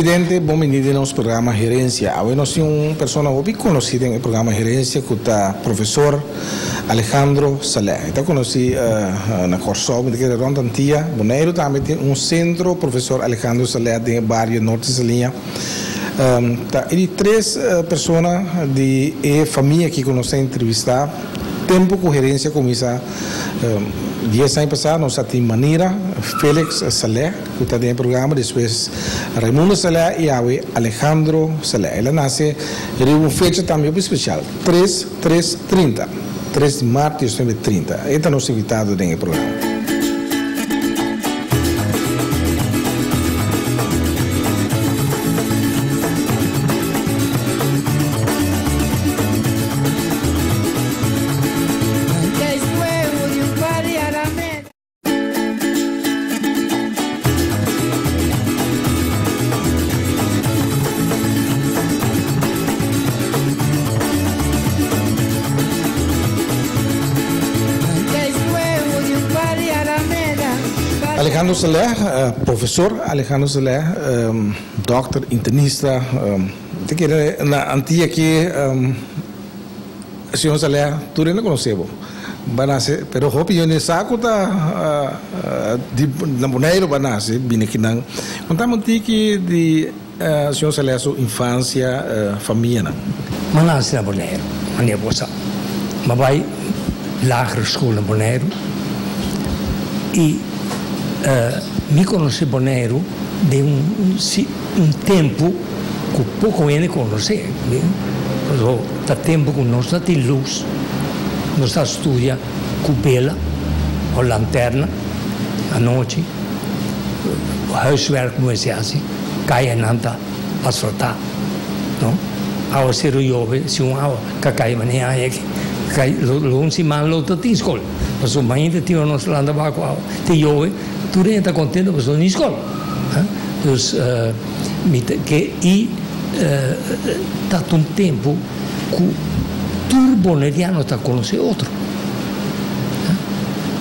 Presidente, bem-vindo ao nosso programa Herensia. Hoje nós temos uma pessoa bem conhecida no programa Herensia, que é o professor Alejandro Saleh. Está conhecido na Corsol, que é Rondantia. Boneiro também tem um centro, professor Alejandro Saleh, tem vários nortes de linha. E três pessoas de família que nós entrevistar. Tempo que a Herensia começa 10 anos passados, nós temos Manira, Félix Saleh, que está dentro do programa, depois Raimundo Saleh e Alejandro Saleh. Ela nasce em uma fecha também especial, 3 de março de 2030. Este é o nosso invitado dentro do programa. Alejandro Saleh, professor Alejandro Saleh, doctor, internista, na antiga que o senhor Saleh, tu não conheceu, mas hope eu nem saco da de Boneiro banase, bem que não. Contamos que de o senhor Saleh sua infância, família. Banase na Boneiro, minha bolsa, mas vai lagere escola na Boneiro e me conheci Boneiro de um tempo que pouco ele conhecia. Da tempo que nós temos luz, nós estudamos com vela ou lanterna à noite, o huiswerk começa assim, cai na anta asfaltar, não? Ao ser o jovem, se hora que cai maneira aí cai longe mais longe da escola, mas o mãe ainda tinha nosso lá da baco, tem jovem tudo está contente para a escola. Então, está um tempo que todo boneriano está conhecendo outro.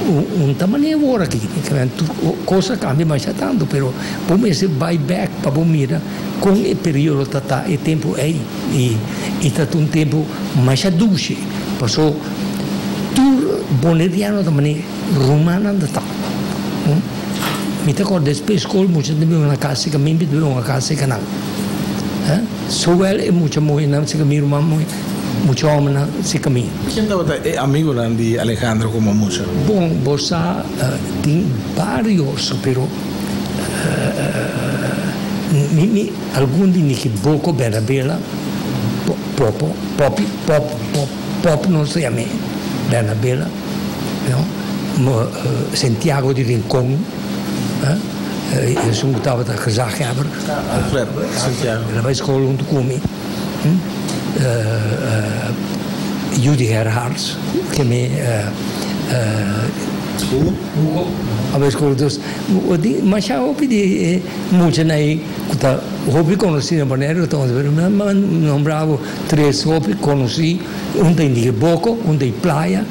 Uma maneira agora que a coisa cambia mais tanto, mas como se vai back para o mira com o período está o tempo aí e está um tempo mais doce, passou todo boneriano da maneira romana está. Me ricordo depois escola muitos de uma casa que me de uma casa que não, só ele muita mulher não se caminha uma mulher, muitos homens não se caminha. Quem é amigo de Alejandro como mucho? Bom, você tem vários, pero algum de que pouco bem bela, pop não sei a mim, bem bela, não? Santiago de Rincón. Ze moeten dat gezag hebben. Dat wij school om te komen. Judy Gerhards, que me a school dus, mas já ouvi de muitos aí que ouvi conheci na Bonaire, então nombrava três ouvi conheci, de Boco, de Praia,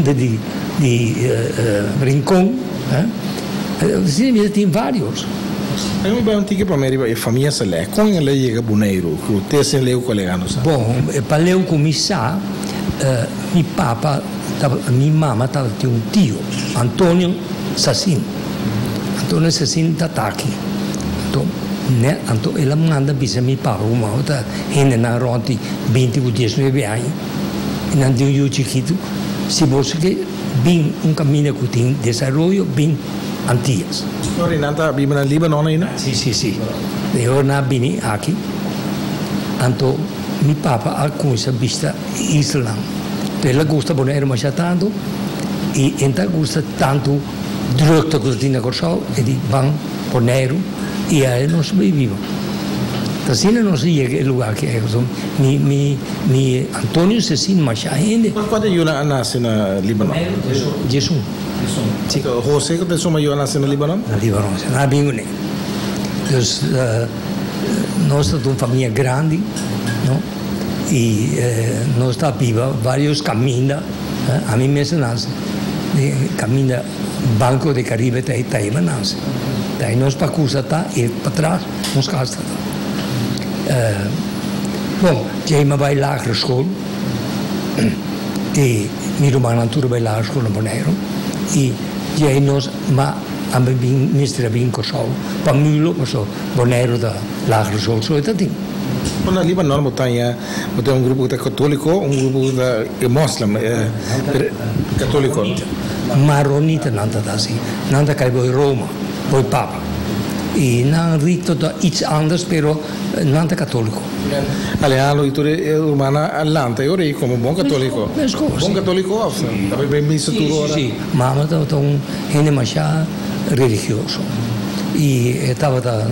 de Rincón. Sim, tem vários. Eu me perguntei para a família Saleh, quando ela chega a Boneiro, que o texto leu com coleganos? Bom, para eu começar, minha mamãe tinha um tio, Antônio Sassin. Antônio Sassin está aqui. Então, ela manda para meu papa, uma outra, ainda na ronde 20 ou 19 anos. E não deu eu chiquito, se você que bem caminho que tem desenvolvimento, bem antigas. O Renata vive no Líbano ainda? Sim. Eu não vim aqui. Então, meu papa começa a vista Islã. Ela gosta de Bonaire mais tanto e então gosta tanto drukte que tem na Curacao e de van Bonaire e aí nós vivemos. Assim não sei o lugar que é. Mi Antônio Cecín mais ainda. Quando eu nasci no Líbano? Jesus. José que pessoa maior nasceu no Líbano? No Líbano, na Bíblia. Então, nós somos uma família grande, não? E nós estamos vivos, vários caminhos. A mim mesmo nasce, caminho Banco de Caribe, está aí nasce. Daí nós para cursa tá e para trás nós casa. bom, já me vai lagere school, e mi romana natura vai lagere school in Bonaire, e já nós, ma a ministra vinco só, para mim, so Bonaire da lagere school, so é assim. Quando ali nós botamos um grupo católico, um grupo de muslim, católico. Maronita nanta assim, nanta cai em Roma, poi Papa. E não rito da iets anders, pero nanta católico. Alejandro, tu é romana all'anta, io ero come buon cattolico. Buon cattolico, avevi ben visto tu ora? Sì, ma è un enemachà religioso. E estava da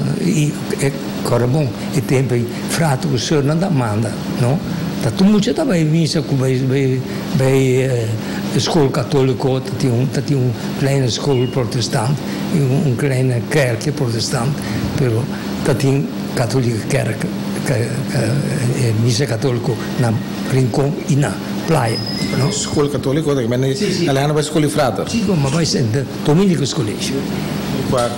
era bom, e tempo frato o senhor não manda, não? Tá tu muito estava em missa com bei escola católico, tinha kleine escola protestante, kleine kerk protestant, pero tinha católica kerk, missa católico na rincon e na praia, não? Escola católica, da men Alejandro vai escola frata. Sì, ma vai sempre domenica collegio. Qua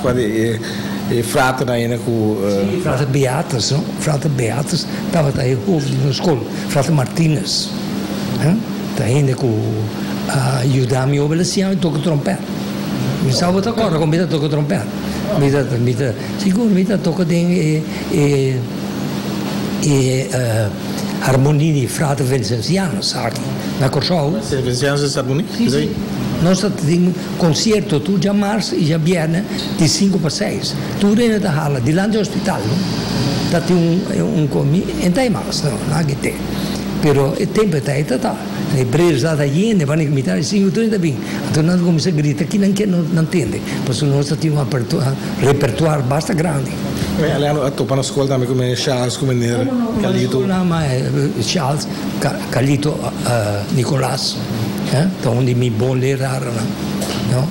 frate na com frate Beatas, no? Frate Beatas estava aí na escola, frate Martínez, tá ainda com ajudar-me a obedecer e toca trompete. Me estava a tocar, como me toca trompete. Me toca harmonia de frate Vincencianos aqui na Curacao. Vincencianos é harmonia? Sim. Nós temos concerto, tu já março e já viene de 5 para 6. Tu rena da hala, de lá do hospital, não? Tem comi, não tem mais, não há que ter. Pero o tempo está. Le prese da iene, vanno a imitare il signore 30 bin. Tornando come si grita, chi non intende. Perché noi stiamo a repertoire basta grande. Alejandro, tu para a scuola também come Charles, come Nere, Calito. No, ma Charles, Calito, Nicolas, onde mi buon leraar, no?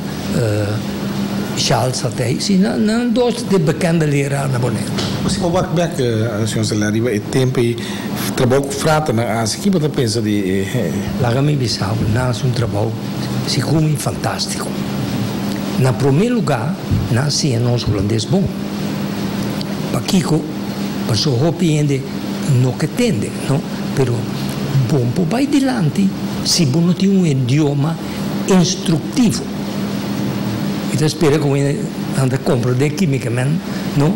Charles até, sim, não dois de bekende leraar na Bonaire. Você pode back, senhor Saleh, e tempo e trabalho com frata na Ásia, que você pensa de? Lá me bisava, nasce trabalho, se come fantástico. Na primeiro lugar, nasce nós holandês bom. Paquico, passou hopiende, não que tende, não? Pero bom, por vai dilante, se bom não tem idioma instrutivo. Então espera que ele anda compra de quimicamente, não?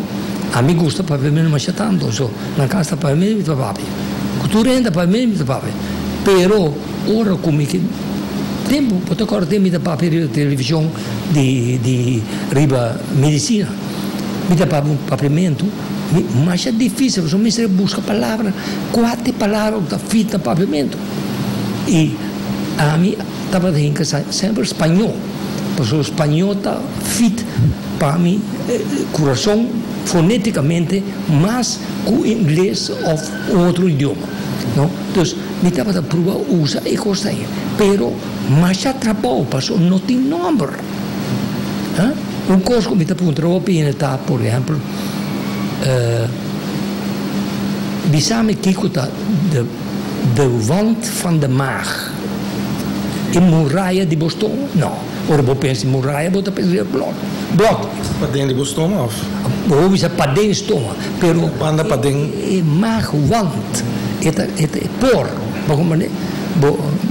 A mim gosta para ver menos machetando, so na casa para mim me papai. Cultura ainda para mim me papai. Pero ora como que tempo, pode agora ter me papai de televisão de riba medicina. Me dá papamento, mas é difícil, você me busca palavra, 4 palavras da fita papamento. E a mim estava dizendo sempre espanhol, porque o espanhol está fit para mim, coração foneticamente, mas com inglês ou outro idioma. Não? Então, me estava a provar, usa e gostei. Pero, mas já trabalho, porque não tem nome. Um curso que me está apontando está, por exemplo, bisame kiko de wand van de maag. In muralla de Boston? Não. Ora vou pensar em muralla, vou pensar em bloco. Padem de Boston, ou? Vou pensar padem estoma. Pero banda padem. É maag wand. É por.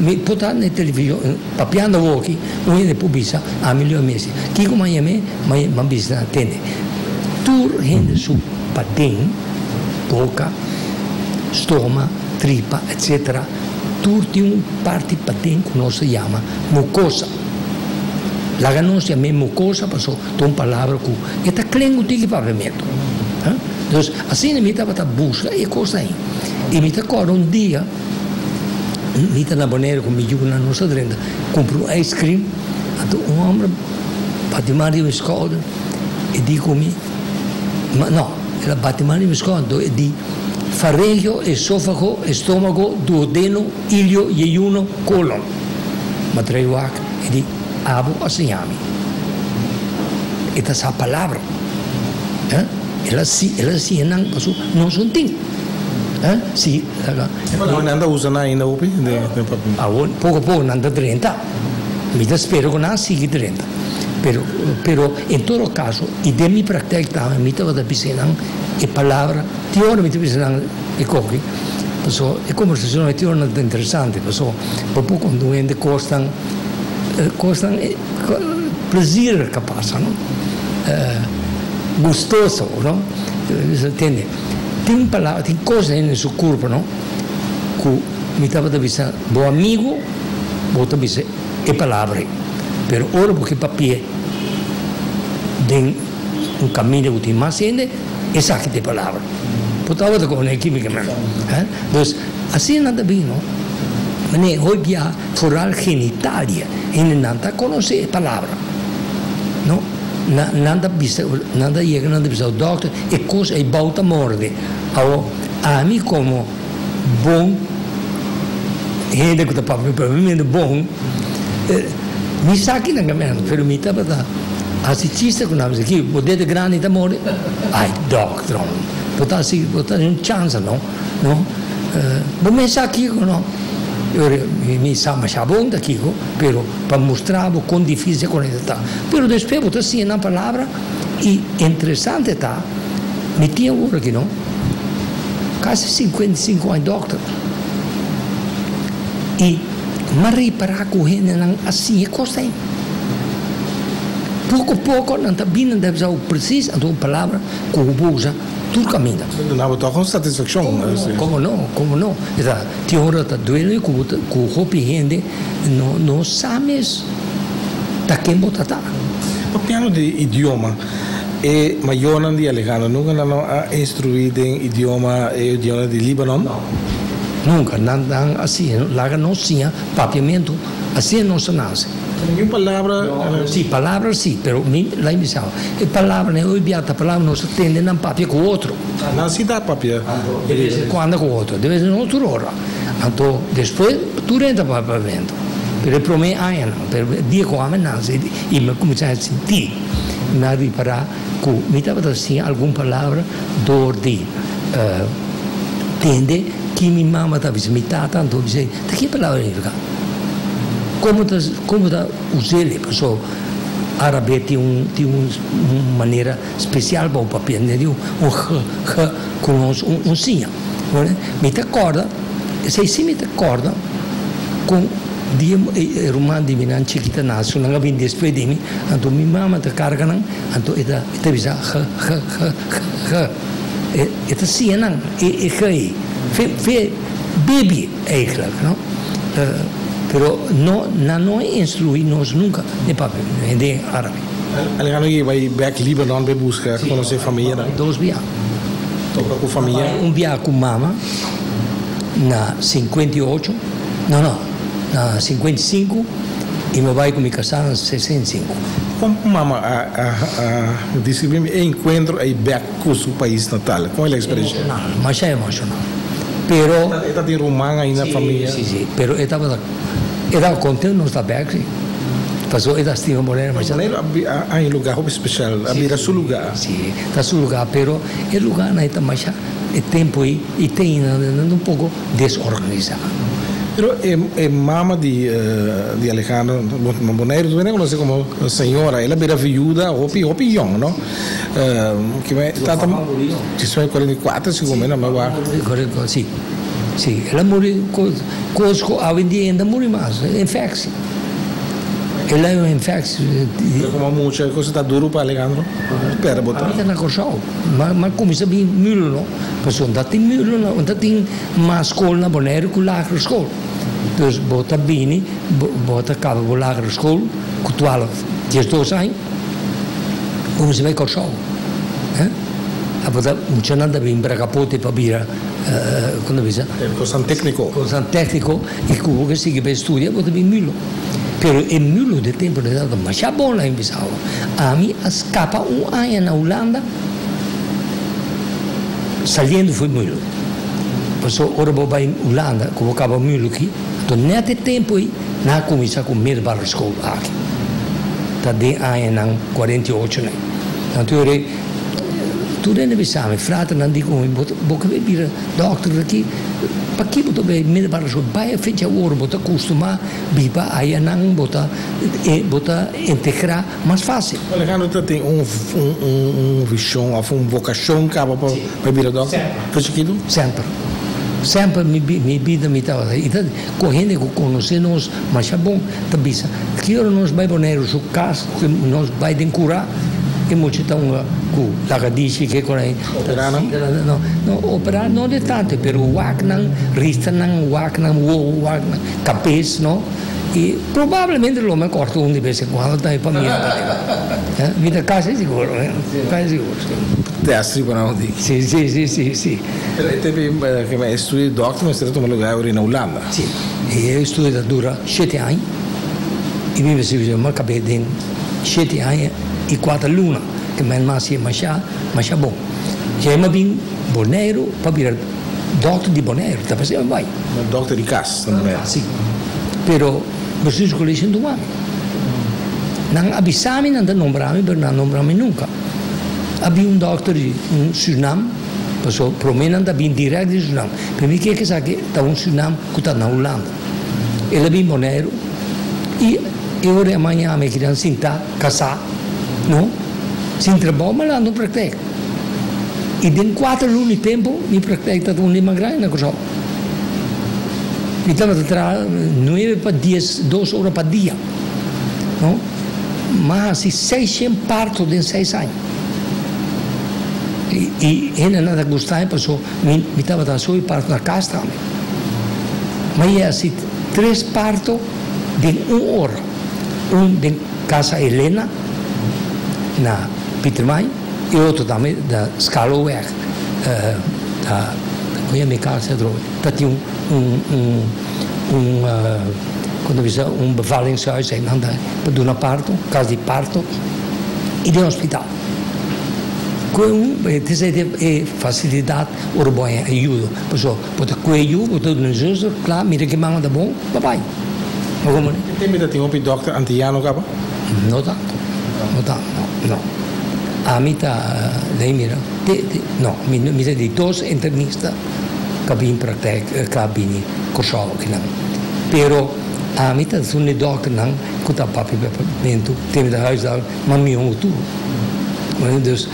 Me botar na televisão, papiando o aqui, não é publicar a melhor mesa. Que como é mas bisa atende. Tur rende su padem, boca, estômago, tripa, etc. Tur tem parte padem que nós se chama mucosa. Lá que nós chamamos mucosa, passou uma palavra que está clengo de pavimento. Então, assim me estava a busca e coisa aí. E me está dia Nita na Bonaire com me na nossa drenda, comprou ice cream, homem bate mani me escola e dico-me, ma no, ela bate mani me escola e di fareggio, esôfago, estômago, duodeno, ilio, jejunum, colon. Ma traio ac e di abo assegnami. E essa palavra, ela se não são ting. Sì, non anda usando ainda o poco anda 30. Mi spero che non sia 30. Però in todo caso, e de mi pratica mi estava da piscina e palavra ora mi pensano e cocchi, e conversazione ti ora interessante, proprio quando vende costano piacere che passano, gustoso, no? Tem cose nel suo corpo, no? Che mi stava da dire, buon amigo, buon dire, e parole, per ora perché papie, den un cammino che ti immagini, e sa che ti parole. Poteva da con chimica, dus assim nada bem, no? Mas hoje dia foral genitalia, e não conhece a palavra, no? Nada chega, nada bisa o doctor, e coisa é bauta morde. A mim como bom, ainda que o papo provavelmente bom, mi sa que não é, mas me estava da assistista com nós aqui, poder de grande da morte, ai doctor, botar um chance, não? Bom me sa que não. Mi sa ma bom daqui, pero para mostrar o quão difícil é conectar. Pero depois botar assim na palavra e interessante tá, me tinha agora aqui não, quase 55 anos doctor e mas reparar com ele não assim é coisa aí. Pouco a pouco não está bem deve usar o preciso a tua palavra com o usa tudo caminha. Não botar com satisfação. Como não? Tem hora tá doendo com o roupa rende não sabes da quem botar tá. O piano de idioma é maior de Alejandro nunca não instruído em idioma de Líbano. Nunca, não assim, lá não tinha papiamento, assim não se nasce. Nenhuma palavra. Sim, palavras sim, mas lá em Bissau, a palavra, eu a palavra não se tende a papia com o outro. Não se dá papia. De vez em quando com o outro, de vez em outra hora. Então, depois, tu entra para o papiamento. Pero para mim, dia com a amenaça, e me comecei a sentir, nada de parar, que me estava assim, alguma palavra, dor de tende, que minha mamãe estava me tanto, dizendo, de que palavra é isso? Como da usele, pessoal, árabe tem uma maneira especial para o papel, né? Com um sinha, me te acorda, se me te acorda com dia rumah di Minan chiquita nasu nanga bin después de mim, então minha mama te carga nang, então ita bisa ita sia nang fe baby eigenlijk, no? Pero não instruímos nunca de papel, de árabe. Alejandro vai back Líbano para buscar conhecer família. 2 viagens. Toca com família. Viaje com mama na 58, na 55 e me vai com minha casa na 65. Como mama descrever o encontro aí back com o seu país natal? Qual é a experiência? Mas é emocional. Pero está de romã aí na família. Sim. Pero estava contente não estar back. Passou esta estima morena, mas há um lugar especial, há seu lugar. Sim, está seu lugar, pero o lugar não está mais é tempo e tem um pouco desorganizado. Pero mama de Alejandro Monteiro, tu não conhece como senhora, ela era viúva, hopi young, não? Que vai tata que só 44 segundo, não, mas sim, ela morreu coisco a vendia ainda morreu mais, infecção. Ela é uma infecção. Como muita coisa está duro para Alejandro. Espera botar. Está na Curacao, mas começa a vir mil, não? Pessoal, não tem mil, não tem mais escola na Bonaire que lá na escola. Então, bota bem, bota cabo com lá na escola, com 12 anos, como se vai Curacao. A botar muito nada bem para capote para vir, quando visa. Coisa técnico. Coisa técnico e como que sigue para estudar, bota bem mil. Pero é muito de tempo de dado, mas já bom lá em Bissau. A mim escapa ano na Holanda, saindo foi muito. Passou hora para em Holanda, como acaba muito aqui. Então nesse tempo aí, na começa com medo para a escola aqui. Tá de ano 48 né. Então tudo é necessário, frate não digo, boca bebida, doctor aqui, para que botar bem, me para o bairro fecha o ouro, botar costuma, biba, aí não botar integrar mais fácil. Alejandro tem visão, vocação para virar doctor? Sempre. Sempre me vida me estava aí. Correndo com conhecemos, mas é bom, tá bisa. Que hora nós vai boneiro o caso que nós vai curar e muito tão com lagadice que corre. Operar não, operar não de tanto, pero wak não, rista não, wak não, cabeça não. E provavelmente lo me corto de vez em quando tá para mim. Me dá casa seguro, casa seguro. Teatro para onde? Sim. Teve que estudar doctor, mas era tomar lugar na Holanda. Sim. E eu estudei dura 7 anos. E me veio uma cabeça de 7 anos e 4 lunas, que me nasci mas é bom. Já me vim boneiro para virar doctor de boneiro, tá passando vai. Doctor de casa, também. Sim. Pero você escolheu do homem. Não avisame, não nombrame, mas não nombrame nunca. Havia doctor em Suriname, passou para mim não havia direto de Suriname. Para mim que sabe que está Suriname que está na Holanda. Ele havia boneiro e eu amanhã me queria sentar, casar, não? Sem trabalho, mas lá não pratica. E em 4 anos de tempo, me pratica está um lima grande na coisa. E estava a trabalhar 9 para 10, 2 horas para dia. Não? Mas se 600 partos em 6 anos. E ele não gostava, porque me estava a só parto na casa também. Mas é assim, 3 partos de 1 hora. De casa Helena, na Petermijn, e outro também da Scaloweg, da minha casa, da tinha um bevallingshuis para dar parto, casa de parto, e de hospital. Com facilidade, urbana, ajuda. Pessoal, pode cuidar, pode dar Jesus, claro, mira que manda bom, papai. Tem medo de um doctor antiano, capa? Não tanto. Não. A mim está, mira, não, me de 2 internistas que vêm para cabine, Curacao, que não. Pero a mim está um doctor não, que está papi papamento, tem da huis da mami um tu. Dus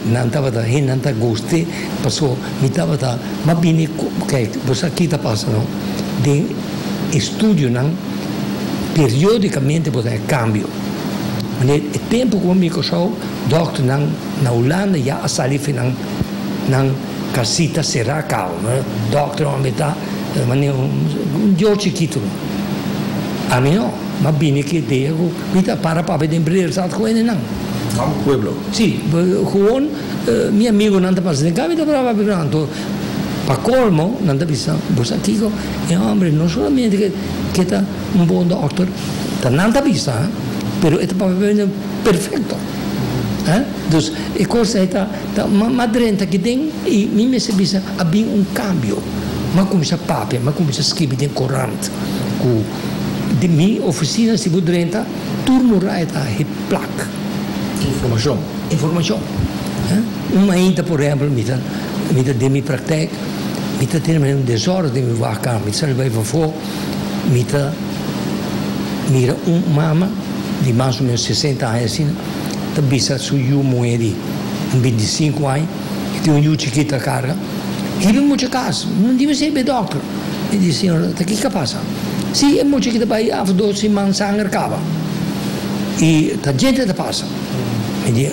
não estava da não está gostei, passou, me estava da, mas bem, que você aqui está passando, de estúdio não, periodicamente pode ter cambio. No tempo que eu me conheci, doctor na Holanda já saiu na casita Curacao, doctor a metade, mas eu chiquito. A mim não, mas bem que digo, me está para de empresa, sabe com ele não. No pueblo? Sim, gewoon, meu amigo não está passando, cá me está para para colmo, não está pensando, você aqui, homem, não somente que está bom doctor, não está pensando, pero é para perfeito. Dus a coisa está madrenta que tem e me percebe havia cambio. Mas começa a papel, mas começa a escrever de corrente. De minha oficina, se você drenta, turno right a placa. Informação. Uma ainda, por exemplo, me de minha pratica, me tem desordem de minha vaca, me salva para fora, mira mama de mais ou menos 60 anos assim, também se suiu mulher de 25 anos, que tem chiquita carga, e tem muita casa, não deve ser bem doctor. E disse, senhora, o que passa? Sim, é muito chiquita para ir, há 2 semanas sangue acaba. E a gente está passa. E diz,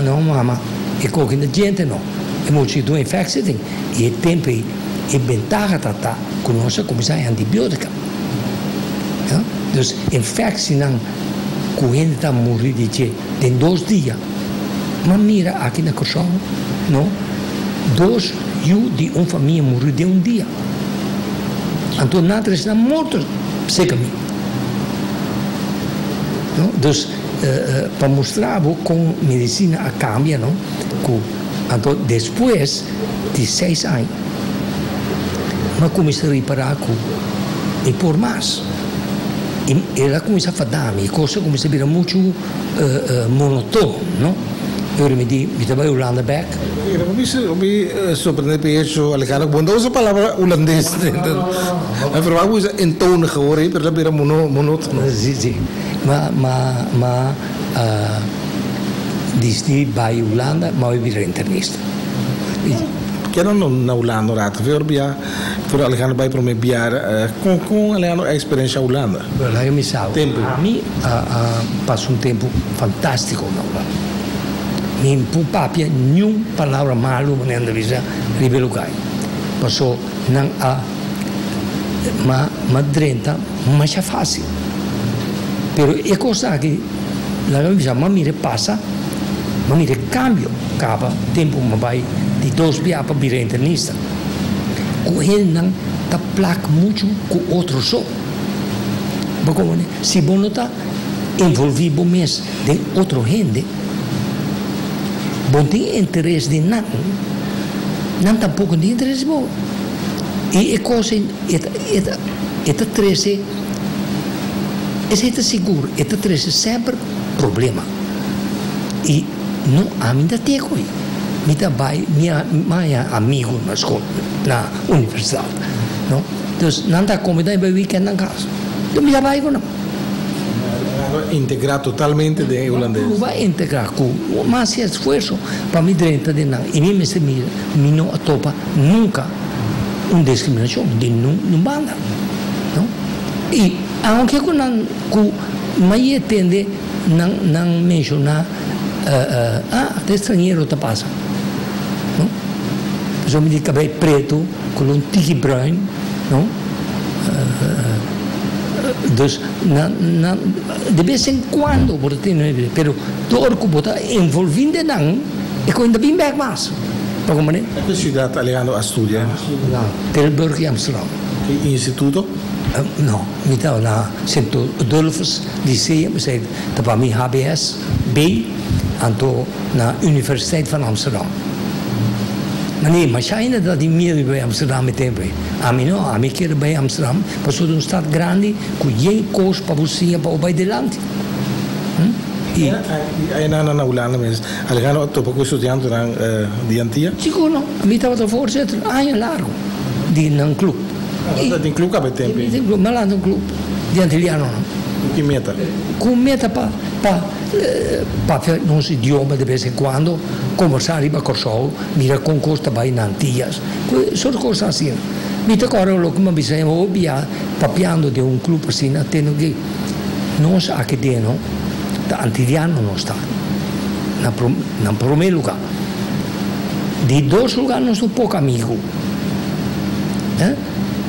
não, mama, e qualquer gente não. É muito chiquita infecção, e o tempo é ventaja tratar, conosco começar a antibiótica. Dus infectie não correndo está morrer de 2 dias. Mas mira aqui na Curacao, não? 2 de uma família morrer de 1 dia. Então nada está morto, secamente. Dus para mostrar como a medicina cambia, não? Então depois de 6 anos, mas comecei a reparar e por mais. E ela começa a fadar, a coisa começa a virar muito monotônico, não? Eu me di, me trabalho Holanda back. Eu me surpreende pecho, Alejandro, quando usa a palavra holandês. Eu provo usa em tono agora, para lá para monótono. Sim. Mas disse vai Holanda, mas eu virei internista. Que não na Holanda, rato. Ver bia, por Alejandro vai para me biar com Alejandro a experiência Holanda. Lá eu me salvo. A mim passo tempo fantástico na Holanda. Nem por papia nenhum palavra malo na entrevista ribelugai. Passou não ma drenta, mas é fácil. Pero é coisa que lá eu já mire passa, mire cambio, capa tempo ma vai de 2 dias para vir internista. Com ele não tá placa muito com outro só. Porque se você não está envolvido mais de outra gente, bom tem interesse de nada, não tampouco tem interesse bom. E é coisa, é 13, é seguro, é 13 sempre problema. E não há ainda tempo. Me trabalho, minha amigo na escola, na universidade, não? Então não está convidado para weekend na casa. Então me trabalho não. Integrar totalmente de holandês. Vai integrar com mais esforço para me drenta de nada. E me não topa nunca uma discriminação de não banda, não? E aunque com mais entende não mencionar até estrangeiro te passa, não? Só me diz cabelo preto com um tique branco, não? Dus de vez em quando você tem, pero todo que você envolvido não é quando bem back mais. Para como é? Que cidade Alejandro estudia? Tilburg e Amsterdam. Que instituto? Não, me estava na Sint Adolphus Lyceum, mas para mim HBS B, anto na Universiteit van Amsterdam. Mas ainda dat die meer bij Amsterdam meteen bij. A mim quer bij Amsterdam, passou de stad grande, com geen koos para você para bij de land. E aí na Holanda mesmo, Alejandro topa com estudante de Antia? Seguro, a mim estava voorzitter, een largo, de een club. Dat in club heb tempo? In club, maar laat een club, de Antiliano. Que meta? Com meta para nosso idioma de vez em quando, conversar com Curacao, mira concurso também na Antillas, são coisas assim. Me agora o que me dizem, eu via papiando de clube assim, tendo que nós aqui dentro, da Antiliano não está, na primeiro lugar. De 2 lugares nós somos pouco amigos.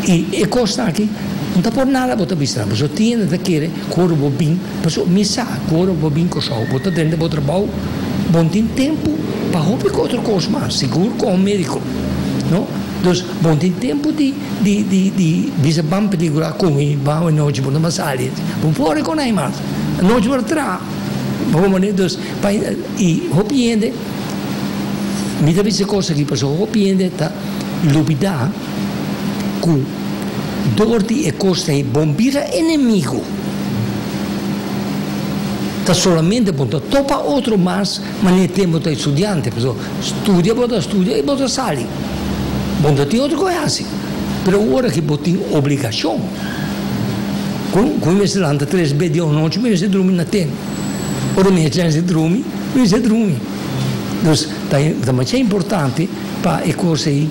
E é coisa aqui. Não está por nada botar bistra, mas eu tinha de querer coro bobin, mas eu me sa coro bobin com só, botar dentro do trabalho, bom tem tempo para roubar outra coisa mais, seguro com o médico, não? Então, bom tem tempo de bisa bam película com ele, bam noite por uma sala, bom fora com aí mais, noite por trás, bom maneiro, e roupiende, me dá essa coisa aqui, passou roupiende tá lubida com Dorti e costa e bombira inimigo. Está solamente para topa outro mas não temos de estudante, pessoal. Estudia e bota sali. Bom, tem outro coisa assim. Mas agora que tem obrigação. Como se lanta 3 vezes à noite, mas se dorme na tem. Ora, se dorme. Então, é importante para a coisa aí.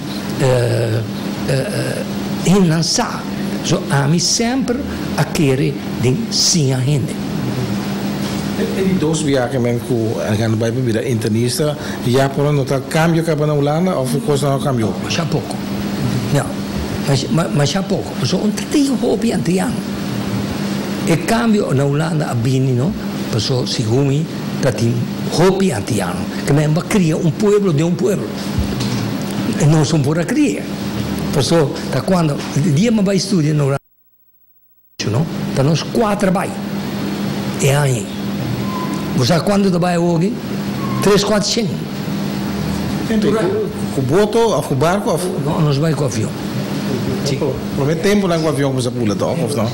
E não sabe. So, a mim sempre a querer de sim a gente. E die 2 viagens com Alejandro vai para internista, já por notar cambio que na Holanda ou coisa não cambiou? Mas há pouco. Não, mas há pouco. Mas um trio hobby antiano. E cambio na Holanda a bini, não? Pessoal, segundo mim, tem hobby antiano. Que mesmo cria pueblo de pueblo. E não são por a criar. Pessoal, da quando dia me vai estudar no não, da nós 4 vai. É aí. Você quando vai hoje? 3, 4, 5. Com boto ou com barco? Não, nós vai com avião. Sim. Por que tempo lá com avião você pula, ou não?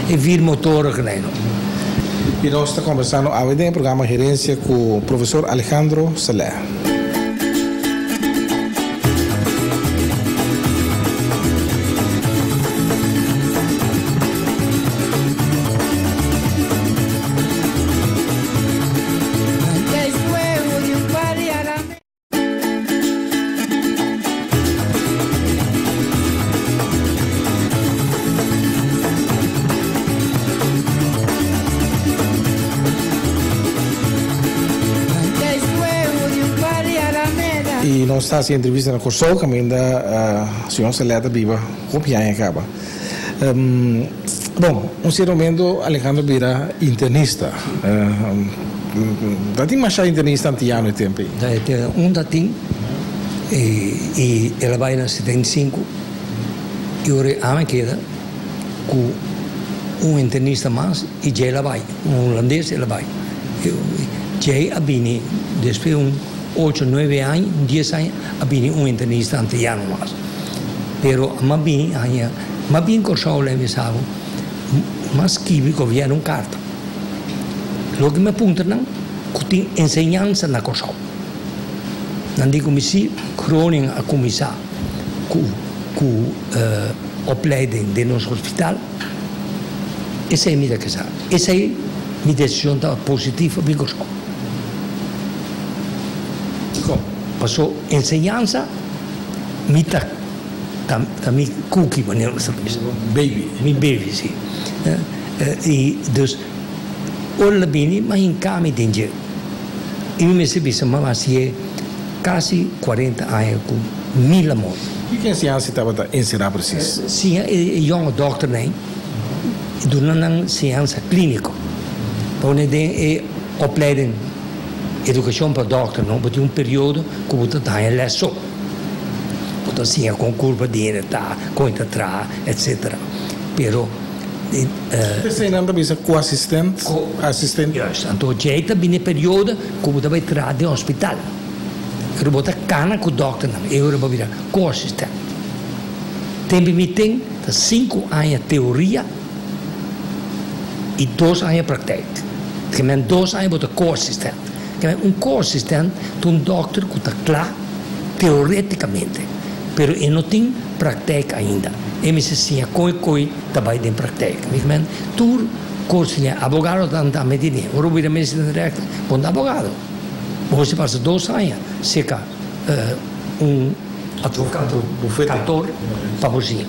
E vir motor que nem. E nós estamos conversando hoje no programa Herensia com o professor Alejandro Saleh. E nós estamos em entrevista na Curacao, que ainda a senhora Saleh viva, copiar acaba. Bom, ser momento Alejandro vira internista. Já tem mais internista antiano no tempo? Já tem, e ela vai na 75, e ora a queda com internista mais, e já ela vai, holandês ela vai. Já a bini, depois 8, 9 anos, 10 anos, abbiamo un internista antiano mas. Però ma bin Curacao lei mi sa, ma scrivi che viene un carta. Lo che mi puntano, che insegnanza na Curacao. Non dico mi si, Groningen a commissar, con opleiding del nostro ospedale, e sei mi da casa. E sei mi decisione positiva in Curacao. Passou ensinança, também cookie, baby, sim. E dus, olha bem, mas em cá tem dinheiro. E me se visse, mas é quase 40 anos com 1000 amores. E que ensinança estava a ensinar preciso? Sim, é um doutor, né? Durante a ciência clínica, onde é opleiding. Educação para doctor, não? Porque período que você está em leção. Você assim, com curva de energia, com entrada, etc. Pero... Você ainda também é co-assistente? Assistente? Então, já está bem no período que você vai entrar no hospital. Você cana com o doctor, não? Eu vou virar co-assistente. Tem 5 anos de teoria e 2 anos de prática. Tem 2 anos de co-assistente. Co-assistente de doctor que está claro teoreticamente, mas ele não tem prática ainda. E me diz assim, coi também tem prática. Mas tu, conselheiro, advogado da medicina, eu vou ir a medicina direta, bom advogado. Você passa 2 anos, seca advogado, cantor, para você.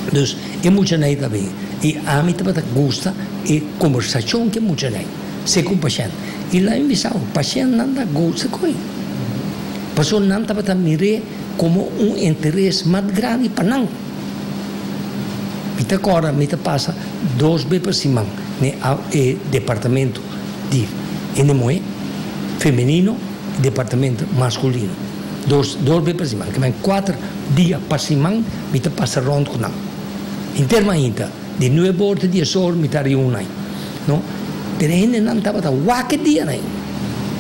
Então, é muito gente também. E a mim também gosta de conversação que é muito gente. Se com o paciente. E lá em Bissau, o paciente não dá gosto com ele. A pessoa não está a mirar como interesse mais grande para não. Agora, passa 2 vezes por semana no departamento de NMOE, feminino, e departamento masculino. 2 vezes por semana. Que 4 dias por semana, passa rondo com não. Em termos ainda, de 9 horas de 10 horas, está reunião. Não? Pero ele não estava a waque dia nem.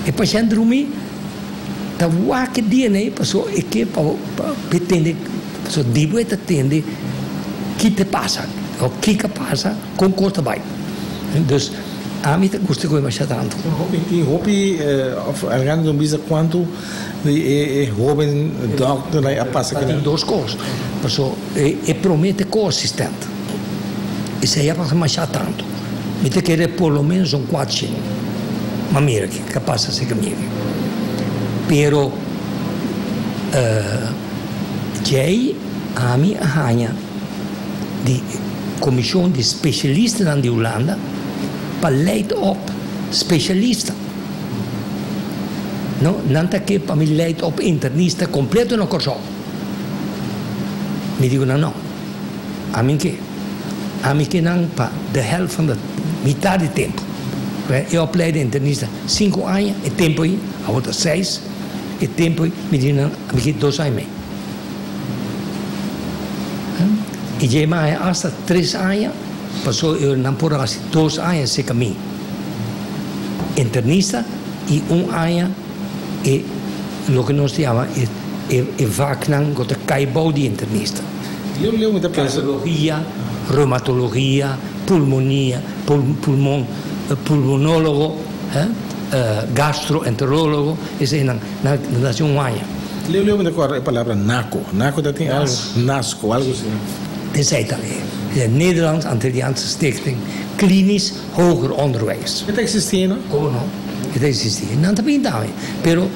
E paciente dormir, tá waque dia nem, passou e que para pretender, passou digo eta tende que te passa, o que passa com costa vai. Então, a mim te gosta de mais tanto. Hopi, Alejandro me diz quanto é jovem doctor aí a passa que tem 2 coisas. Passou e promete co-assistente. E se aí passa mais tanto. Me te querer pelo menos 4 anos. Mas mira que capaz de ser comigo. Pero, já a minha arranha de comissão de especialistas na Holanda para leid op specialisten. Não está aqui para me leid op internista completo no Curacao. Me digo, não. A mim que? A mim que não para de helft van de metade de tempo. Eu opleide internista 5 anos, e tempo aí, a outra 6, e tempo aí, me digo, a mim que 2 anos e meio. E já mais hasta 3 anos, passou eu não por assim 2 anos se caminho. Internista e 1 ano e o que nós chamamos é vacnan que caibou de internista. Eu leio muita coisa. Cardiologia, reumatologia, pulmonia, pulmão, pulmonólogo, gastroenterólogo, esse é na nação Maia. Leu me a palavra NACO. NACO tem algo, NASCO, algo assim. Dat is Italië. De Nederlands-Antilliaanse Stichting Klinisch Hoger Onderwijs. Está existindo? Como não? Está existindo. Não está bem também. Pero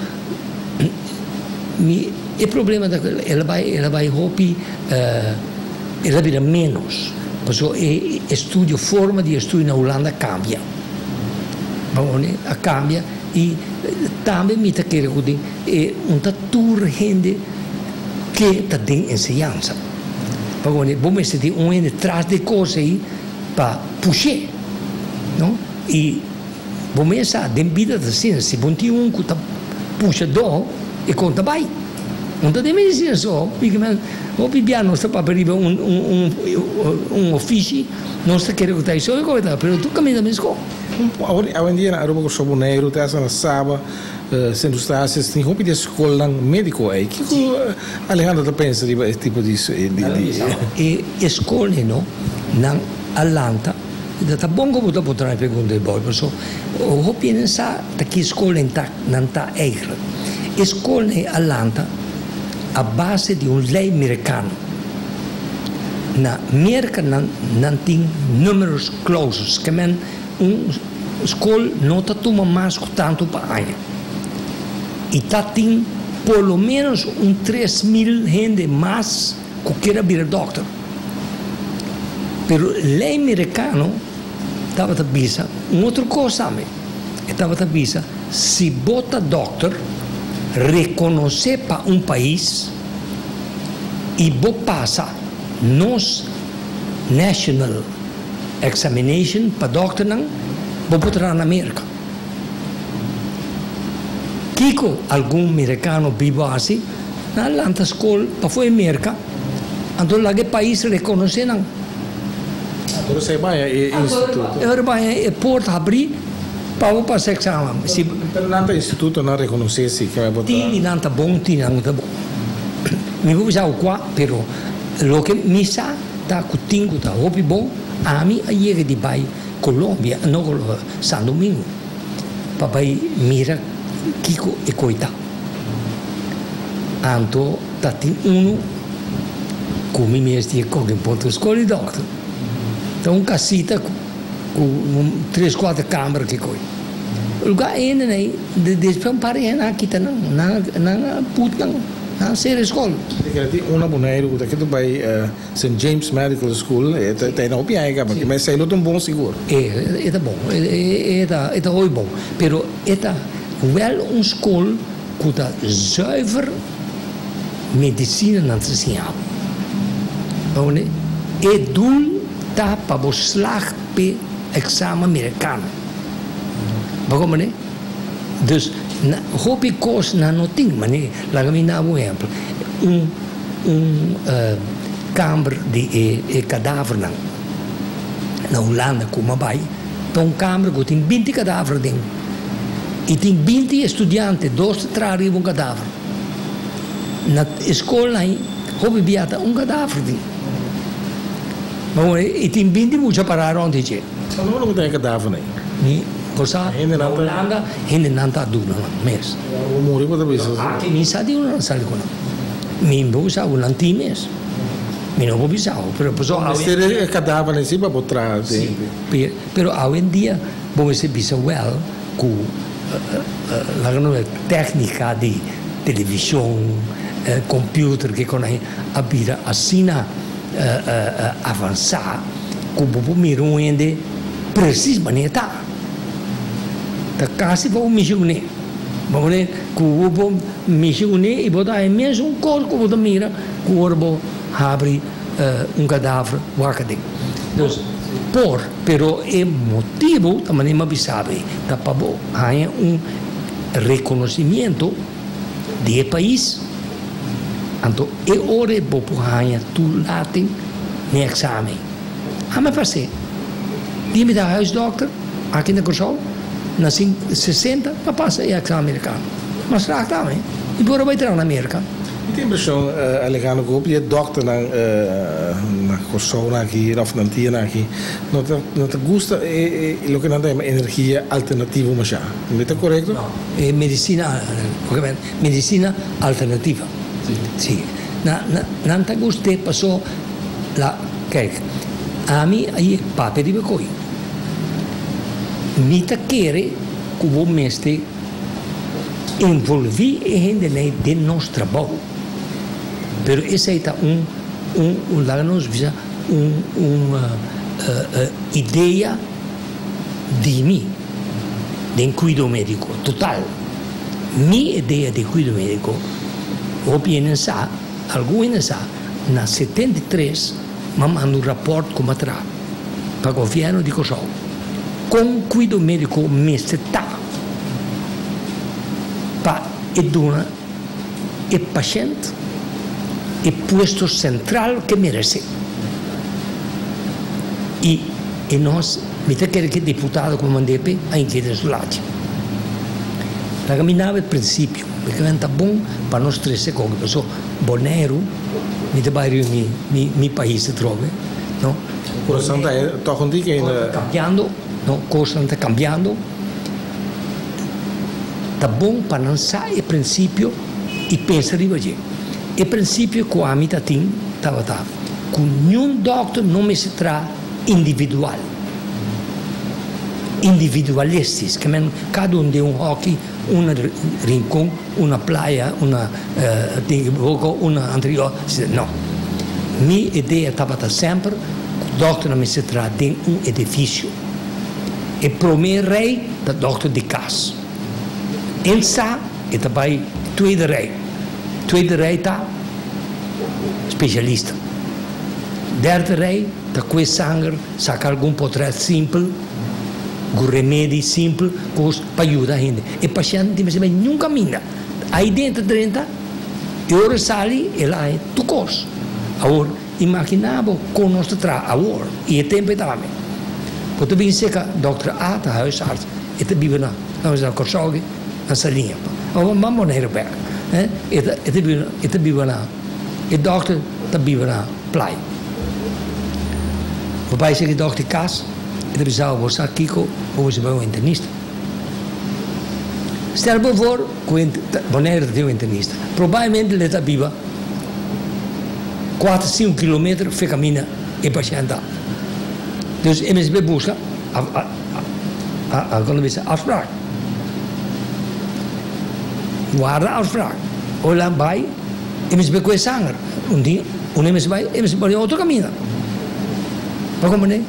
o problema é que ela vai roubar, ela vira menos. Porque a forma de estudo na Holanda cambia. Cambia e também me está querendo que toda gente que está em ensinança. Porque vamos ter gente atrás de coisas aí para puxar, não? E vamos pensar, dentro da vida assim, se você tem que está puxador e conta vai. Não está de medicina só, porque o piano está para abrir ofício, não está querendo que está isso, mas tu caminha da mesma coisa. Hoje em dia, a Aruba com o Negro, tem essa sábado, sendo que está assistindo roupa de escola médico aí. O que Alejandro está pensando desse tipo disso? E escola, não? Na Atlanta, está bom que você pode trazer perguntas de boa, mas eu penso que a escola não está eigen. Escola em Atlanta, a base de lei americana. Na América não tem números clausos, que escola não está tomando mais tanto para ano. E tem pelo menos 3.000 gente mais que queira vir doctor. Pero lei americana estava a dizer outra coisa também. Estava a dizer, se bota doctor, reconhecer para país e vou passar nos national examination para doctor não vou botar na América. Kiko algum americano vivo assim na Atlanta School para foi América, então lá que país reconhecer não. Agora você vai ao instituto. Agora vai a porta abrir para o passar exame. Se o instituto não reconhecesse que vai botar. Tinha não tá bom, tinha não tá bom. Me vou usar o quá, pero lo que me sa tá cutingo tá hopi bom, a mim aí que de vai Colômbia, não São Domingo. Papai mira Kiko e coita. Anto tá tem como me estia com em ponto escola e doctor. Então casita com 3, 4 câmaras que coi. O lugar é né, depois para aqui tá não puta não ser escola. Tem uma boneira que tu vai St. James Medical School, tem na opinião que mas sai tão bom seguro. É bom, é oi bom, pero é wel escola que tá zuiver medicina na ensina. Onde é doel tá para o slag pe exame americano. Waarom né? Dus hoop ik koos na noting, maar nee, laat me nou exemplo. Kamer de cadáver na Holanda como vai, então kamer que tem 20 cadáver dentro. E tem 20 estudantes, 2 trarem cadáver. Na escola aí, hoop biata cadáver dentro. E tem 20 muito parar onde je. Não tem cadáver nem. Cosa na Holanda hindi nanta duna mes. O muri pode bisa. Aqui mi sa di una sali con. Mi busa un antimes. Mi non bisa, pero pues ser cadáver em cima por trás. Pero hoje em dia você bisa well com a técnica de televisão, computer que com a vida assim avançar, como o miro ainda preciso maneira. Da quase vou mexer com ele. Vamos ver, vou mexer com ele e botar aí mesmo corpo, vou mira, corpo abre cadáver, guarda. Então, pero é motivo também me sabe, da para há reconhecimento de país. Então, é hora para há tu latem no exame. A me fazer. Dime da huisdokter, aqui na Curacao. Na 60, para passar o exame americano. Mas lá também. E agora vai entrar na América. Ik heb impressão, Alejandro, que je dokter na Curacao aqui, of na Tia aqui, não te gusta lo que nós chamamos energia alternativa, mas já, não é correto? No, è medicina alternativa. Sì. Non ti gusta passò la carica. A me è parte di coi. Mi ta chiede che vuoi meste involvi e del nostro lavoro. Pero esa es una idea de mí, de cuidado médico, total. Mi idea de cuidado médico, algunos en 73, me mandó un reporte como atrás, para el gobierno de Curacao, con cuidado médico me está, para el paciente, e posto central que merece. E nós, me quer que deputado como mandepe, ainda é desolado. La caminhava é princípio, porque é bom para nós 3 segundos. Pessoal, Bonero, me trabalho mi país se trova, não? Coração está contigo ainda. Cambiando, não? Coisa está cambiando. Está bom para lançar o princípio e pensar em você. O princípio que a mim estava que nenhum doctor não me se trata individual. Individualistas, que cada um tem hockey, rincón, uma praia, uma anterior. Não. Minha ideia estava sempre que o doctor não me se trata de edifício. E primeiro rei da doctor de casa. Ele sabe, e também tweede rei. Tweede rei está specialista. Derde rei está com sangue, saca algum portrait simples, com remédio simples, para ajudar a gente. E o paciente não caminha. Aí dentro, e ora sai e lá é tu coisa. Agora, imaginava com o nosso trabalho, agora, e o tempo também. Porque bem sei que o doutor A está huisarts, e está vive na Curacao, na salinha. Vamos na Herensia. Ita vive na, o dokter ta vive na play. Waarbij zeg je dokter Kaas, ita zou você aqui com você vai um internista. Stel je voor, wanneer het een internista, probabilmente ele ta vive 4-5 km ver caminha e paciënta. Dus MSB busca alguma afspraak. Guarda afspraak. Olha vai, eles me conhecem sangue. Dia, eles vai outro caminho. Para como né?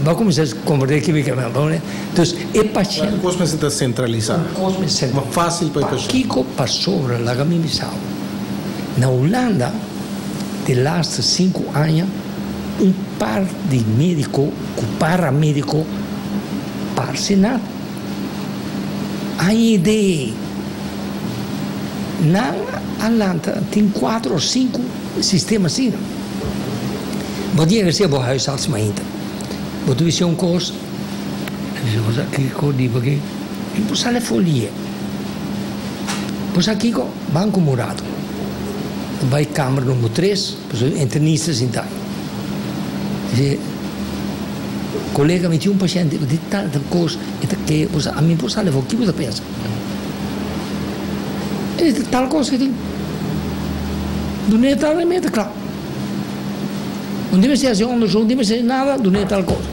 Para como se converter que me quer não né? Então, é paciente. O cosme está centralizado. O cosme centralizado. Mas fácil para pessoa. Kiko passou lá caminho missal. Na Holanda, de last 5 anos, par de médico, paramédico, para Senado. A ideia na Atlanta tem 4 ou 5 sistemas assim. Mas dia que você vai huisarts maar ainda. Mas tu vê coisa, você aqui codi porque impulsar a folia. Pois aqui com banco morado. Vai câmara número 3, internistas em tal. Colega me tinha paciente de tanta coisa, que a mim posso levar o que você pensa. É tal coisa que tem. Não é tal remédio, claro. Não deve ser assim, não deve ser nada, não é tal coisa.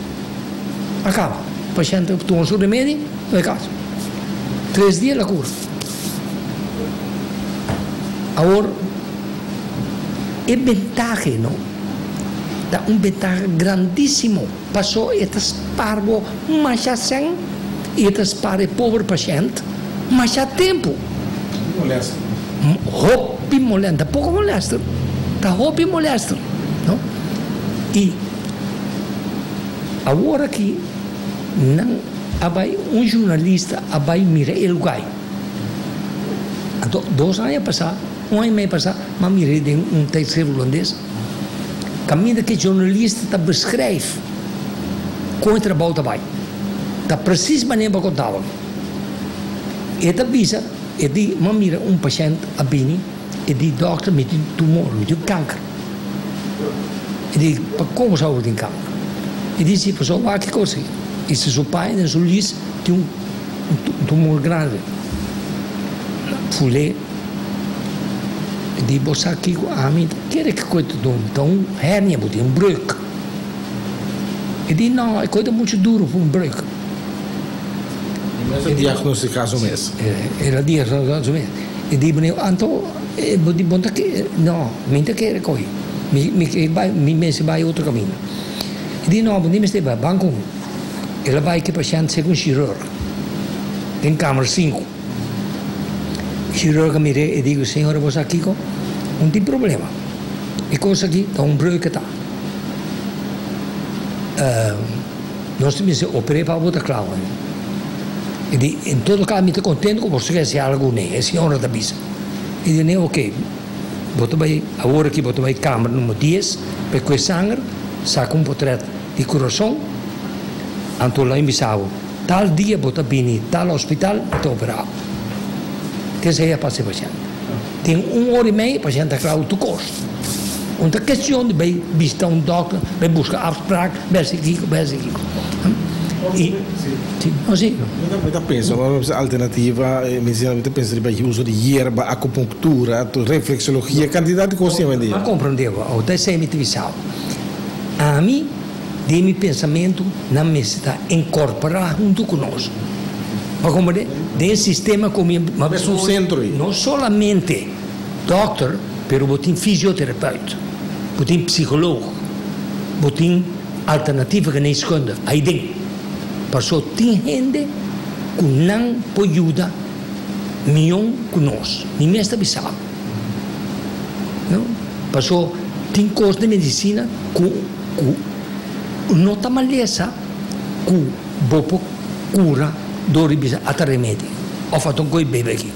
Acaba. O paciente toma o seu remédio, vai casa. 3 dias a cura. Agora, é vantagem, não? Dá vantagem grandíssimo. Passou estas parvo, mas já sem, estas para o pobre paciente, mas já tempo. Molesta. Hobby molesta, pouco molesta. Está hobby molesta. Não? E agora que não abai jornalista abai mira o lugar. 2 anos passados, 1 ano e meio passado, mas mirei de texto holandês. Caminho que jornalista está beschrijft com o trabalho também. Está precies maneira para contar. E está visa, e di, mas mira paciente a bini, e die dokter met een tumor, met een kanker. E dice, ma come sa avuto in kanker? E dice, ma so qualche cosa. E se suo padre e suo lis di un tumor grande. Fu lei e dice, ma sa che che è che questo un hernia, un breuk. E dice, no, è questo molto duro per un breuk. Mas é diagnosticado mesmo. Era diagnosticado mesmo. E dice, Anto, no, mentre che era qui. Mi vai outro caminho. E dice, no, mi stai banco. E la vai che paziente segue un chirurgo. In camera 5. Il chirurgo mi e dico, signore, você aqui non tem problema. E cosa aqui? Dá un breuk tá. Nós temos que operar para outra cláusula. E dice, in todo caso mi sto contento con você che sia algo ne, e signore da bisa. E dice, ok. Agora que botou aí câmara número 10, para que o sangue saca um portrait de coração, então lá em Bissau, tal dia botou bem, tal hospital, botou operado. Essa é a passe paciente. Tem 1 hora e meia, paciente está claro do curso. Uma questão de vai visitar um doctor, vai buscar afspraak, vai ser aqui. E sim. Muita pensa, uma alternativa, medicina, muita pensa de uso de erva, acupuntura, reflexologia, quantidade de coisas em dia. Mas compreendeu, até sem me visão. A mim, de meu pensamento, não me está incorporar junto conosco. Para compreender, desse sistema como mas um centro aí. Não somente doctor, pero botin fisioterapeuta, botin psicólogo, botin alternativa que nem esconda, aí dentro. Passou tem gente que não pode ajudar melhor conosco, nem mesmo está bisado. Passou tem coisas de medicina que não está maleza, que bopo cura dor e bisa até remédio. Ou faz um coisa bebe aqui.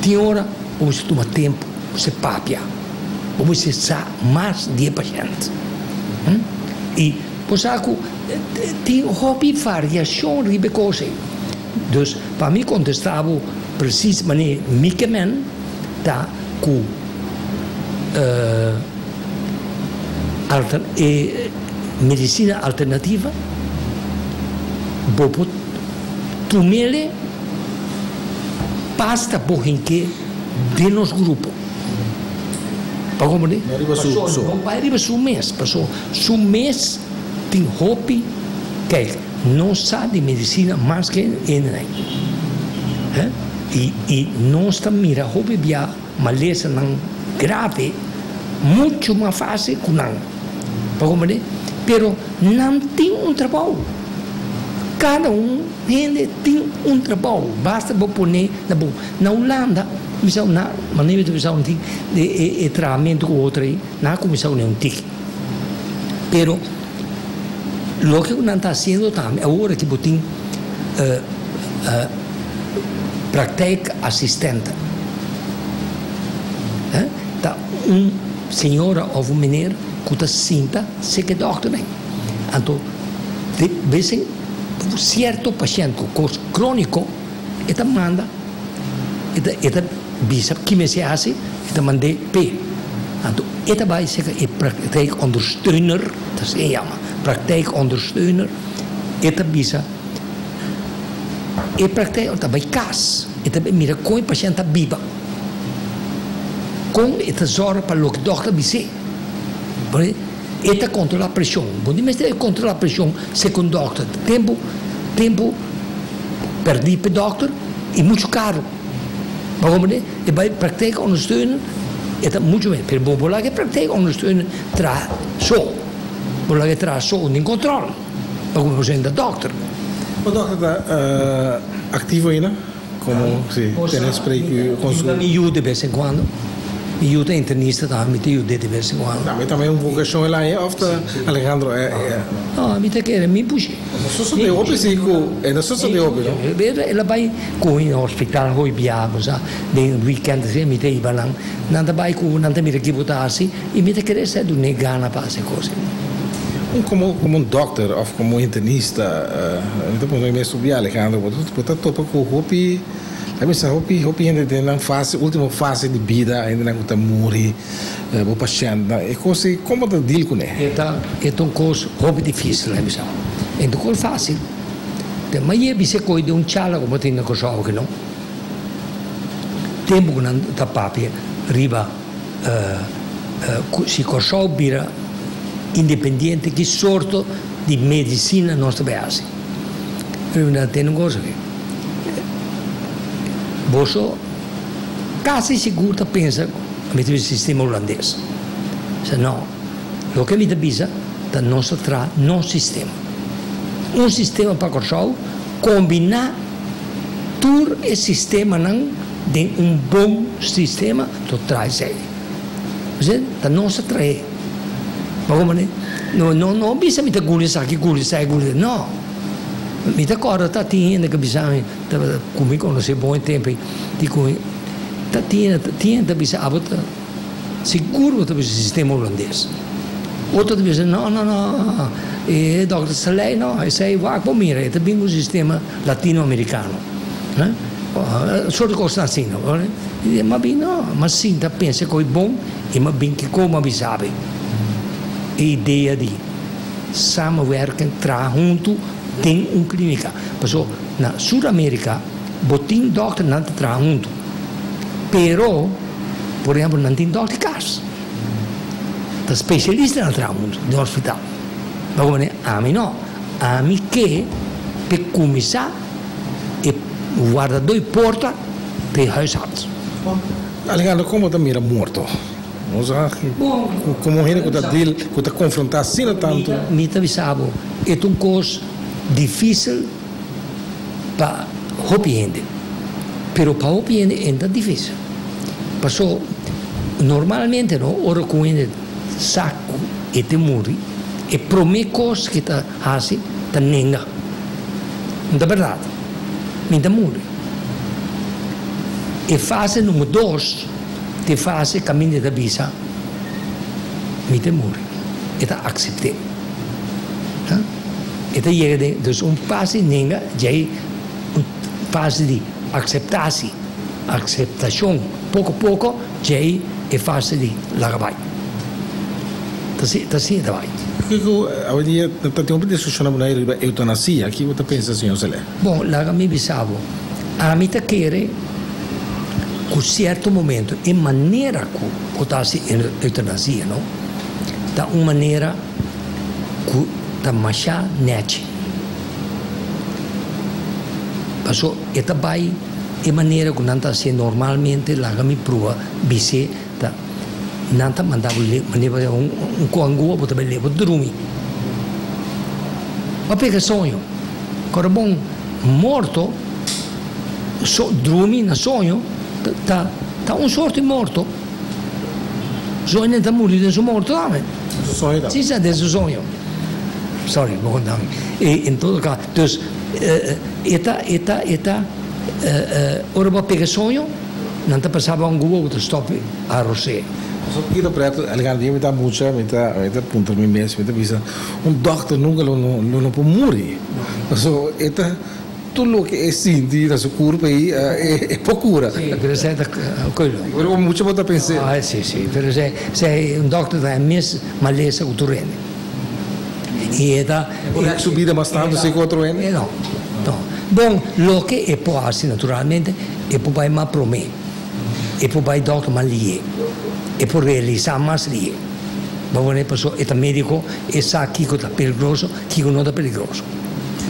Tem hora você toma tempo, você papia, você sabe mais de paciente. E você tem hobby variação de coisas. Dus para mim contestava precisamente medicamento tá com medicina alternativa, bopo tumele pasta por que de nos grupo. Para compreender? Não vai arriba su mês, passou su mês tem hobby que não sabe de medicina mais que ele. E não está mira hobby via maleza não grave, muito mais fácil que não. Para compreender? Pero não tem trabalho. Cada gente tem trabalho. Basta pôr na Holanda, na maneira de visão de tratamento com outra aí, na comissão não tem. Pero lo que não está fazendo também agora que botem pratica assistente. Tá senhora ou menina que está sinta se que doctor nem. Então, de vez em certo paciente com crônico, ele manda, ele bisa que me se hace, ele manda P. Então, ele vai ser praktijkondersteuner, dat se chama, praktijkondersteuner, ele bisa, ele praktijk, ele vai cas, ele mira com o paciente viva, com ele zorga para o que o doctor disse, ele controla a pressão, quando ele controla a pressão, segundo o doctor, tempo perdi para o doctor e muito caro, mas ele vai praktijkondersteuner. É muito bem, pero vou lá que pratica ondersteunen tra so, vou lá que tra so in controle, maar como você ainda doctor. O doctor está ativo ainda, como se tem spreek consulta. Me ajuda de vez em quando, me ajuda internista também, me ajuda de vez em quando. Também também vocação lá é, of Alejandro Não, me quer me puxa. Só só de hoje sigo, é só só de hoje. Ela vai com o hospital hoje viaja, já, de weekend se me tem balang, nada vai com nada me que botar assim e me quer ser do negana para essa coisa. Como doctor ou como internista, então quando eu me subi Alejandro, botar topa com hobby pensa hopi ainda tem na última fase de vida, ainda não está morrer, o paciente, e coisa como está deal com ele? É uma coisa muito difícil, né, pessoal? Então, não é fácil. Mas é bisa coi de chala como tem na coisa que não. Tempo que não está papia, riba, se coisa vira independente que sorto de medicina nostra base. Tem uma coisa que você quase seguro pensa que o sistema holandês. Se não, o que me avisa da nossa sistema. Um sistema para o combinar todo o sistema de bom sistema que traz ele. Você da nossa traz. Não bisa me gulha aqui, não. Me acorda está tendo que bisa comigo conhecer bom tempo digo está tendo bisa abota seguro do sistema holandês. Outro diz não, e Dr. Saleh não, esse aí vai para mim, é também um sistema latino-americano, né? Só de coisa assim, não, mas bem não, mas sim, tá pensa que é bom e mas bem que como me sabe, a ideia de samenwerken, tra junto tem clínica, porque na Sul-América, botin doctor não tra junto, pero, por exemplo, não tem doctor casa. Da specialista nel trauma do hospital. Ma come a me no, a me che per commissar e guarda due porta per huisarts. Alejandro, como está mira morto? Como ele que está confrontado assim tanto? Me avisava, é uma coisa difícil para o paciente, pero para o paciente é difícil. Passou normalmente no ora com ele saco e te muri e promete coisas que está assim está nega não é verdade me te muri e fase número 2 te fase caminho da visa me te muri e está accepte e te chega então fase nega já é fase de acceptação pouco a pouco já é fase de lagabai. Assim vai. Hoje tem uma discussão sobre a eutanasia. O que você pensa, senhor Saleh? Bom, lá me pensava, a mim te quer com certo momento, em maneira que está se eutanasia, não? Da uma maneira que está machar net. Passou, eta vai em maneira que não está se normalmente lá me prova, bise da nanta mandava maneva coangua para levar dormir. Mas pega sonho, quando bom morto, dormir na sonho, tá sorte morto. Sonho não está morto, é morto também. Sonho não. Sim, é desse sonho. Sorry, vou contar. E em todo caso, então, ora para pegar sonho, não está passava angua para stop a rocer. Só que eu preto, Alejandro, eu me dá muito, me dá ponto me mesmo, me dá visa. Doctor nunca não pode morrer. Só eta tudo que é sentido da sua corpo aí é procura. Sim, per esempio quello. Agora muito volta a pensar. Ah, sì, per esempio, se un doctor da mes malesa uturene. E eta a subida bastante se 4 anos. No. Bom, lo che è può essere naturalmente e può mai prome. E può mai doctor malie. E può realizzare mais lì. Ma non è passato, è medico e sa chi è pericoloso, chi non è pericoloso.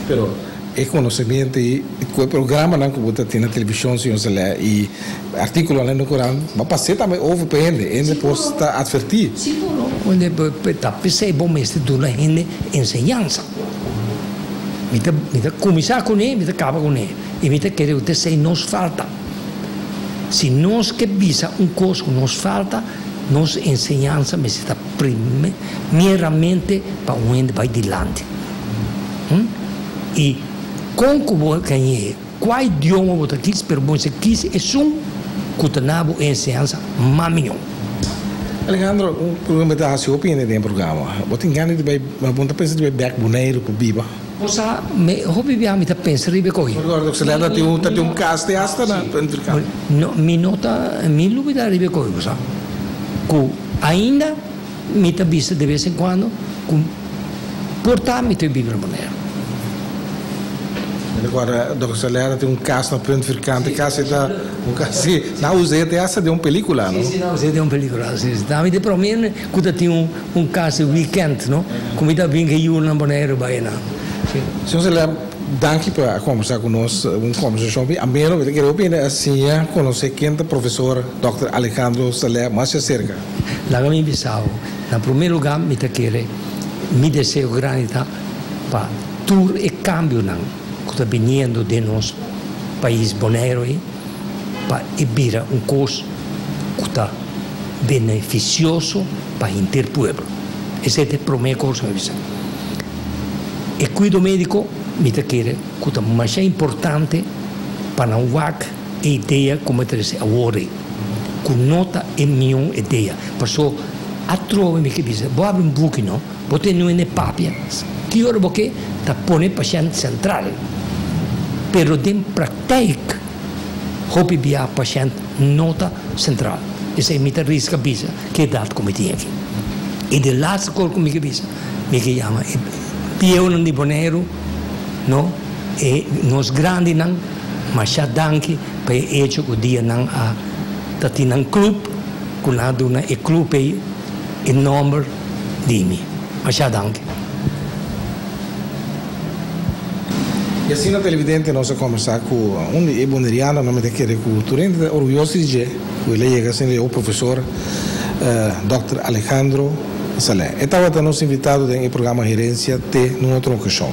Però è conoscimento, quel programma che você tem na televisão, senhor Saleh, e articolo no Corão, mas passei também over para ele, ele pode estar advertir. Sicuro, quando está pensei bom mestre do la gente ensinanza. Mi da cominciare con ele, mi da acaba con ele. E mi da che te sei nos falta. Se nós que visa coisa que nos falta, nos ensinança necessita primeiramente para o ente vai adiante. E com que você ganhe, qual idioma você quis, pero você quis é que te nabo ensinança maminho. Alejandro, programa da sua opinião do programa. Você engana de vai, você pensa de vai back boneiro para biba? Posa me hobby biami ta pensa ribe coi. Ricordo che se lei dati un cast e asta na planificante. No, mi nota mi lubida ribe coi posa. Cu ainda mi ta vista de vez em quando com portarmi te biblia bonero. Agora, do que se lei dati un cast na planificante, cast da un cast sì, na usete essa de un película, no? Sì, na usete un película, sì. Dami de promene cu ta un cast weekend, no? Come ta vinga io na bonero baina. Se você lembra, danke para conversar conosco, conversação a menos que eu opine assim, conhecer quem é o professor Dr. Alejandro Saleh mais cerca. Lá me bisao, na primeiro lugar me ta querer, me desejo grande para tur e cambio não, que está vindo de nosso país bonero aí, para ebira curso que está beneficioso para interpueblo. Essa é a primeira coisa que me bisao. E cuido médico mi ta querer que é mais importante para não wak a ideia como terse agora com nota e minha ideia passou a trova me que diz vou abrir book não vou ter no papia que hora porque ta pone paciente central pero dem prática hopi bia paciente nota central esse mi ta risca bisa que dado como tinha aqui e de last call como que bisa me que chama Pieu não de bonero, não? E nós grandes não, mas já danke para hecho o dia não a tati não clube, com nada na e clube aí em nome de mim, mas já danke. E assim na televidente nós vamos conversar com um boneriano, não me tem que com turente orgulhoso de dizer, que ele chega assim o professor Dr. Alejandro Saleh. Estava nosso invitado no programa Herensia T, numa outra ocasião.